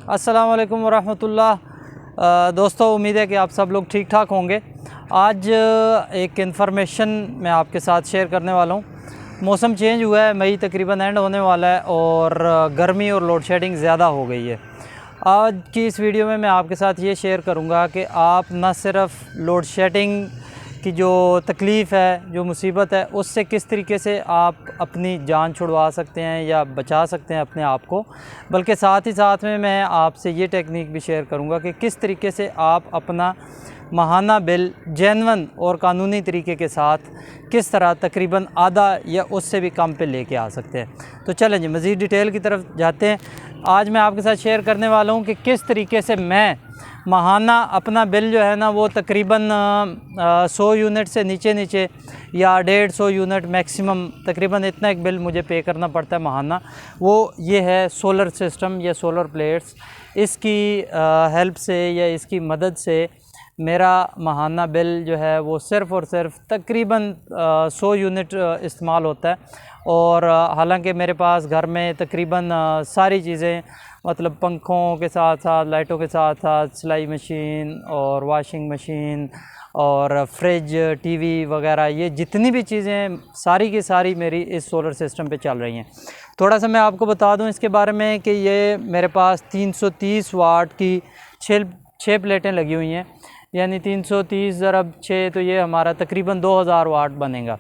अस्सलाम वालेकुम वरहमतुल्लाह। दोस्तों, उम्मीद है कि आप सब लोग ठीक ठाक होंगे। आज एक इन्फॉर्मेशन मैं आपके साथ शेयर करने वाला हूँ। मौसम चेंज हुआ है, मई तकरीबन एंड होने वाला है और गर्मी और लोड शेडिंग ज़्यादा हो गई है। आज की इस वीडियो में मैं आपके साथ ये शेयर करूँगा कि आप न सिर्फ लोड शेडिंग की जो तकलीफ़ है, जो मुसीबत है, उससे किस तरीके से आप अपनी जान छुड़वा सकते हैं या बचा सकते हैं अपने आप को, बल्कि साथ ही साथ में मैं आपसे ये टेक्निक भी शेयर करूंगा कि किस तरीके से आप अपना माहाना बिल जेन्युइन और कानूनी तरीके के साथ किस तरह तकरीबन आधा या उससे भी कम पे लेके आ सकते हैं। तो चलें जी, मज़ीद डिटेल की तरफ जाते हैं। आज मैं आपके साथ शेयर करने वाला हूँ कि किस तरीके से मैं माहाना अपना बिल जो है ना वो तकरीबन 100 यूनिट से नीचे या 150 यूनिट मैक्सिमम, तकरीबन इतना एक बिल मुझे पे करना पड़ता है माहाना। वो ये है सोलर सिस्टम या सोलर प्लेट्स। इसकी हेल्प से या इसकी मदद से मेरा माहाना बिल जो है वो सिर्फ़ और सिर्फ तकरीबन 100 यूनिट इस्तेमाल होता है। और हालांकि मेरे पास घर में तकरीबन सारी चीज़ें, मतलब पंखों के साथ साथ, लाइटों के साथ साथ सिलाई मशीन और वॉशिंग मशीन और फ्रिज, टीवी वगैरह, ये जितनी भी चीज़ें सारी की सारी मेरी इस सोलर सिस्टम पे चल रही हैं। थोड़ा सा मैं आपको बता दूं इसके बारे में कि ये मेरे पास 330 वाट की छः प्लेटें लगी हुई हैं, यानी 330 ज़रब 6 तो ये हमारा तकरीबन 2000 वाट बनेगा।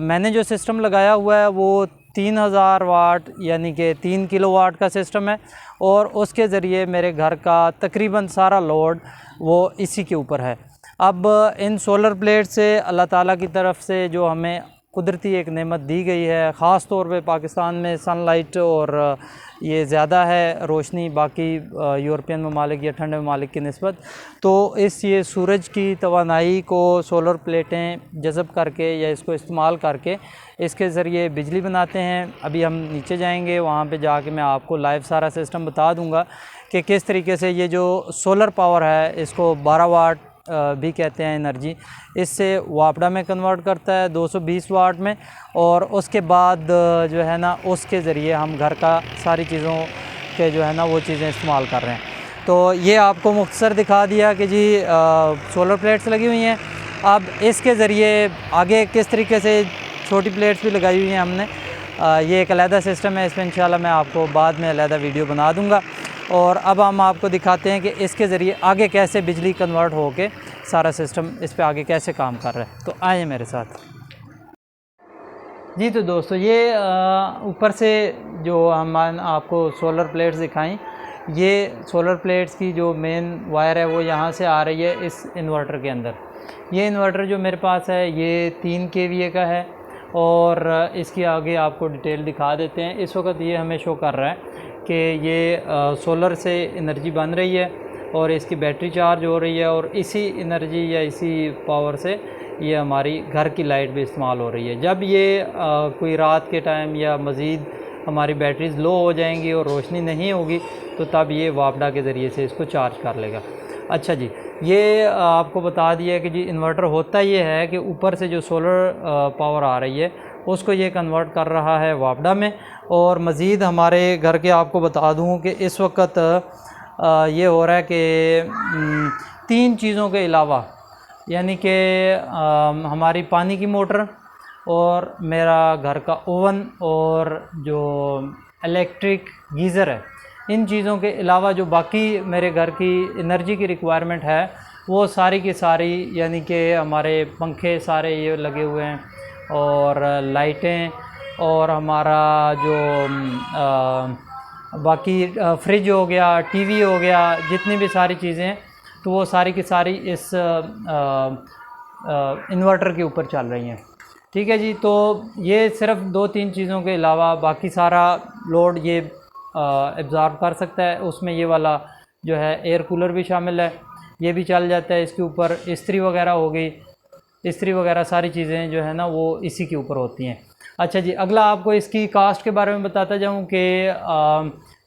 मैंने जो सिस्टम लगाया हुआ है वो 3000 वाट यानी कि 3 किलोवाट का सिस्टम है और उसके ज़रिए मेरे घर का तकरीबन सारा लोड वो इसी के ऊपर है। अब इन सोलर प्लेट से अल्लाह ताला की तरफ से जो हमें कुदरती एक नेमत दी गई है, ख़ास तौर पे पाकिस्तान में सनलाइट और ये ज़्यादा है रोशनी बाकी यूरोपियन ममालिक या ठंडे ममालिक की निस्बत, तो ये सूरज की तवानाई को सोलर प्लेटें जज़ब करके या इसको इस्तेमाल करके इसके ज़रिए बिजली बनाते हैं। अभी हम नीचे जाएंगे, वहाँ पे जाके मैं आपको लाइव सारा सिस्टम बता दूँगा कि किस तरीके से ये जो सोलर पावर है, इसको 12 वाट भी कहते हैं एनर्जी, इससे वापडा में कन्वर्ट करता है 220 वाट में, और उसके बाद जो है ना उसके ज़रिए हम घर का सारी चीज़ों के जो है ना वो चीज़ें इस्तेमाल कर रहे हैं। तो ये आपको मुख्तसर दिखा दिया कि जी सोलर प्लेट्स लगी हुई हैं। अब इसके ज़रिए आगे किस तरीके से छोटी प्लेट्स भी लगाई हुई हैं हमने, ये एक अलहदा सिस्टम है, इसमें इंशाल्लाह मैं आपको बाद में अलहदा वीडियो बना दूँगा। और अब हम आपको दिखाते हैं कि इसके ज़रिए आगे कैसे बिजली कन्वर्ट हो के सारा सिस्टम इस पे आगे कैसे काम कर रहा है। तो आइए मेरे साथ जी। तो दोस्तों, ये ऊपर से जो हम आपको सोलर प्लेट्स दिखाएं, ये सोलर प्लेट्स की जो मेन वायर है वो यहाँ से आ रही है इस इन्वर्टर के अंदर। ये इन्वर्टर जो मेरे पास है ये 3 kVA का है और इसकी आगे आपको डिटेल दिखा देते हैं। इस वक्त ये हमें शो कर रहा है कि ये सोलर से एनर्जी बन रही है और इसकी बैटरी चार्ज हो रही है और इसी एनर्जी या इसी पावर से ये हमारी घर की लाइट भी इस्तेमाल हो रही है। जब ये कोई रात के टाइम या मज़ीद हमारी बैटरीज़ लो हो जाएंगी और रोशनी नहीं होगी तो तब ये वापडा के ज़रिए से इसको चार्ज कर लेगा। अच्छा जी, ये आपको बता दिया कि जी इन्वर्टर होता ये है कि ऊपर से जो सोलर पावर आ रही है उसको ये कन्वर्ट कर रहा है वापडा में। और मज़ीद हमारे घर के आपको बता दूं कि इस वक्त ये हो रहा है कि 3 चीज़ों के अलावा, यानी कि हमारी पानी की मोटर और मेरा घर का ओवन और जो इलेक्ट्रिक गीज़र है, इन चीज़ों के अलावा जो बाकी मेरे घर की एनर्जी की रिक्वायरमेंट है वो सारी की सारी, यानी कि हमारे पंखे सारे ये लगे हुए हैं और लाइटें और हमारा जो बाकी फ्रिज हो गया, टीवी हो गया, जितनी भी सारी चीज़ें हैं तो वो सारी की सारी इस इन्वर्टर के ऊपर चल रही हैं। ठीक है जी। तो ये सिर्फ 2-3 चीज़ों के अलावा बाकी सारा लोड ये एब्ज़ॉर्ब कर सकता है। उसमें ये वाला जो है एयर कूलर भी शामिल है, ये भी चल जाता है इसके ऊपर। इस्त्री वगैरह हो गई, इस्त्री वगैरह सारी चीज़ें जो है ना वो इसी के ऊपर होती हैं। अच्छा जी, अगला आपको इसकी कास्ट के बारे में बताता जाऊं कि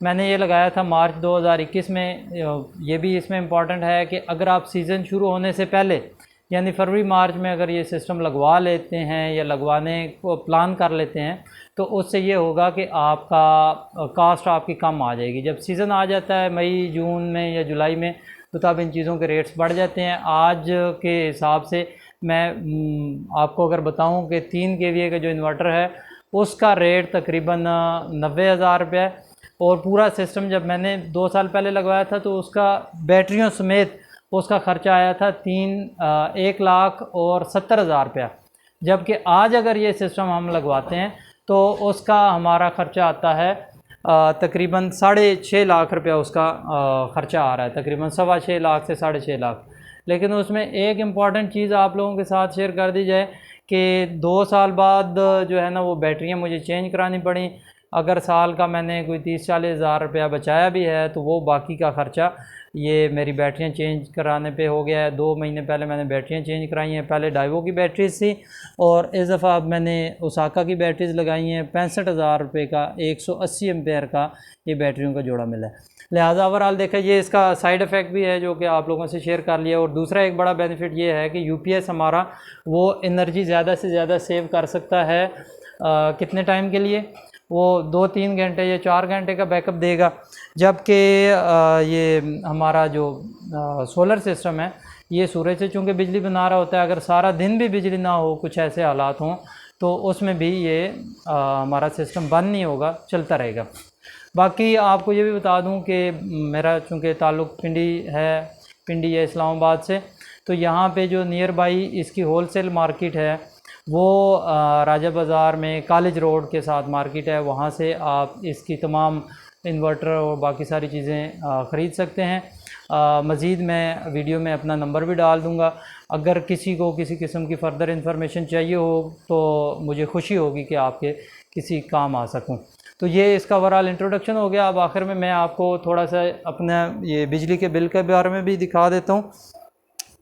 मैंने ये लगाया था मार्च 2021 में। ये भी इसमें इम्पॉर्टेंट है कि अगर आप सीज़न शुरू होने से पहले यानी फरवरी मार्च में अगर ये सिस्टम लगवा लेते हैं या लगवाने को प्लान कर लेते हैं तो उससे ये होगा कि आपका कास्ट आपकी कम आ जाएगी। जब सीज़न आ जाता है मई जून में या जुलाई में, तो तब इन चीज़ों के रेट्स बढ़ जाते हैं। आज के हिसाब से मैं आपको अगर बताऊं कि 3 kVA का जो इन्वर्टर है उसका रेट तकरीबन 90,000 रुपये है। और पूरा सिस्टम जब मैंने 2 साल पहले लगवाया था तो उसका बैटरियों समेत उसका ख़र्चा आया था 1,70,000 रुपया। जबकि आज अगर ये सिस्टम हम लगवाते हैं तो उसका हमारा ख़र्चा आता है तकरीबन 6.5 लाख रुपया उसका ख़र्चा आ रहा है, तकरीबन 6.25 लाख से 6.5 लाख। लेकिन उसमें एक इम्पॉर्टेंट चीज़ आप लोगों के साथ शेयर कर दी जाए कि 2 साल बाद जो है ना वो बैटरियाँ मुझे चेंज करानी पड़ी। अगर साल का मैंने कोई 30-40 हज़ार रुपया बचाया भी है तो वो बाकी का ख़र्चा ये मेरी बैटरियाँ चेंज कराने पे हो गया है। 2 महीने पहले मैंने बैटरियाँ चेंज कराई हैं। पहले डाइवो की बैटरीज थी और इस दफ़ा अब मैंने ओसाका की बैटरीज लगाई हैं। 65,000 रुपये का 180 एम्पेयर का ये बैटरियों का जोड़ा मिला है। लिहाजा ओवरऑल देखा, ये इसका साइड इफ़ेक्ट भी है जो कि आप लोगों से शेयर कर लिया। और दूसरा एक बड़ा बेनिफिट ये है कि यूपीएस हमारा वो एनर्जी ज़्यादा से ज़्यादा सेव कर सकता है। कितने टाइम के लिए? वो 2-3 घंटे या 4 घंटे का बैकअप देगा। जबकि ये हमारा जो सोलर सिस्टम है ये सूरज से चूँकि बिजली बना रहा होता है, अगर सारा दिन भी बिजली ना हो, कुछ ऐसे हालात हों, तो उसमें भी ये हमारा सिस्टम बंद नहीं होगा, चलता रहेगा। बाकी आपको ये भी बता दूं कि मेरा चूँकि ताल्लुक़ पिंडी या इस्लामाबाद से, तो यहाँ पे जो नियर बाई इसकी होलसेल मार्केट है वो राजा बाज़ार में कॉलेज रोड के साथ मार्केट है। वहाँ से आप इसकी तमाम इन्वर्टर और बाकी सारी चीज़ें ख़रीद सकते हैं। मज़ीद मैं वीडियो में अपना नंबर भी डाल दूँगा। अगर किसी को किसी किस्म की फ़र्दर इंफॉर्मेशन चाहिए हो तो मुझे खुशी होगी कि आपके किसी काम आ सकूँ। तो ये इसका ओवरऑल इंट्रोडक्शन हो गया। अब आखिर में मैं आपको थोड़ा सा अपना ये बिजली के बिल के बारे में भी दिखा देता हूँ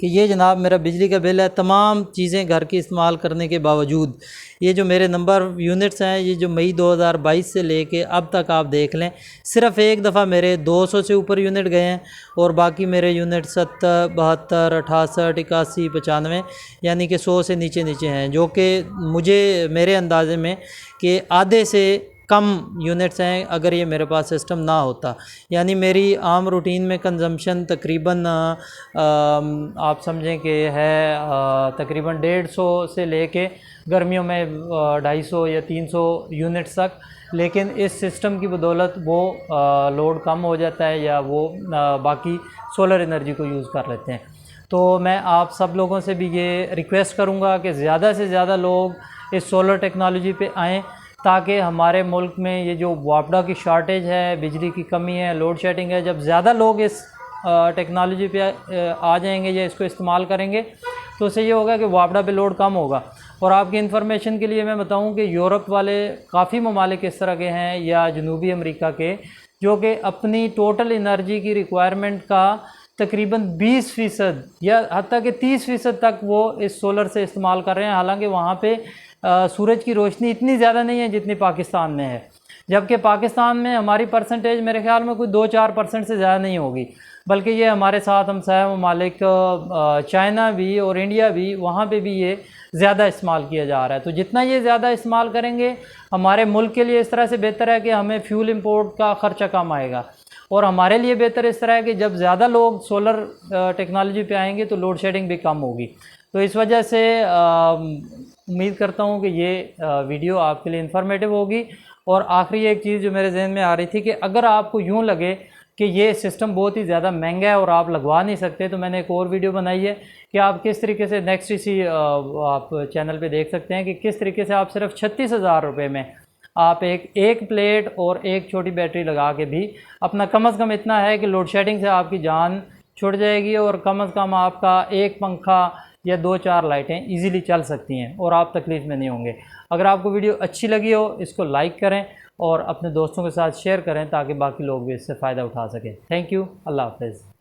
कि ये जनाब मेरा बिजली का बिल है। तमाम चीज़ें घर की इस्तेमाल करने के बावजूद ये जो मेरे नंबर यूनिट्स हैं, ये जो मई 2022 से लेके अब तक आप देख लें, सिर्फ़ एक दफ़ा मेरे 200 से ऊपर यूनिट गए हैं और बाकी मेरे यूनिट 70, 72, 68, 81, 95 यानी कि 100 से नीचे हैं, जो कि मुझे मेरे अंदाजे में कि आधे से कम यूनिट्स हैं अगर ये मेरे पास सिस्टम ना होता। यानी मेरी आम रूटीन में कंजम्पशन तकरीबन आप समझें कि है तकरीबन 150 से लेके गर्मियों में 250 या 300 यूनिट्स तक। लेकिन इस सिस्टम की बदौलत वो लोड कम हो जाता है या वो बाकी सोलर एनर्जी को यूज़ कर लेते हैं। तो मैं आप सब लोगों से भी ये रिक्वेस्ट करूँगा कि ज़्यादा से ज़्यादा लोग इस सोलर टेक्नोलॉजी पे आएँ, ताकि हमारे मुल्क में ये जो वापडा की शॉर्टेज है, बिजली की कमी है, लोड शेडिंग है, जब ज़्यादा लोग इस टेक्नोलॉजी पे आ जाएंगे या इसको इस्तेमाल करेंगे तो उससे ये होगा कि वापडा पे लोड कम होगा। और आपकी इन्फॉर्मेशन के लिए मैं बताऊं कि यूरोप वाले काफ़ी ममालिक इस तरह के हैं या जनूबी अमेरिका के, जो कि अपनी टोटल एनर्जी की रिक्वायरमेंट का तकरीबन 20% या हत्ता कि 30% तक वो इस सोलर से इस्तेमाल कर रहे हैं। हालांकि वहाँ पे सूरज की रोशनी इतनी ज़्यादा नहीं है जितनी पाकिस्तान में है, जबकि पाकिस्तान में हमारी परसेंटेज मेरे ख्याल में कोई 2-4% से ज़्यादा नहीं होगी। बल्कि ये हमारे साथ हमसाया ममालिक चाइना भी और इंडिया भी, वहाँ पे भी ये ज़्यादा इस्तेमाल किया जा रहा है। तो जितना ये ज़्यादा इस्तेमाल करेंगे हमारे मुल्क के लिए इस तरह से बेहतर है कि हमें फ्यूल इंपोर्ट का ख़र्चा कम आएगा, और हमारे लिए बेहतर इस तरह है कि जब ज़्यादा लोग सोलर टेक्नोलॉजी पे आएंगे तो लोड शेडिंग भी कम होगी। तो इस वजह से उम्मीद करता हूँ कि ये वीडियो आपके लिए इन्फॉर्मेटिव होगी। और आखिरी एक चीज़ जो मेरे जहन में आ रही थी कि अगर आपको यूँ लगे कि ये सिस्टम बहुत ही ज़्यादा महंगा है और आप लगवा नहीं सकते, तो मैंने एक और वीडियो बनाई है कि आप किस तरीके से नेक्स्ट इसी आप चैनल पे देख सकते हैं कि किस तरीके से आप सिर्फ 36,000 रुपये में आप एक प्लेट और एक छोटी बैटरी लगा के भी अपना कम से कम इतना है कि लोड शेडिंग से आपकी जान छुट जाएगी और कम से कम आपका एक पंखा या 2-4 लाइटें इजीली चल सकती हैं और आप तकलीफ़ में नहीं होंगे। अगर आपको वीडियो अच्छी लगी हो इसको लाइक करें और अपने दोस्तों के साथ शेयर करें ताकि बाकी लोग भी इससे फ़ायदा उठा सकें। Thank you. अल्लाह हाफ़िज़।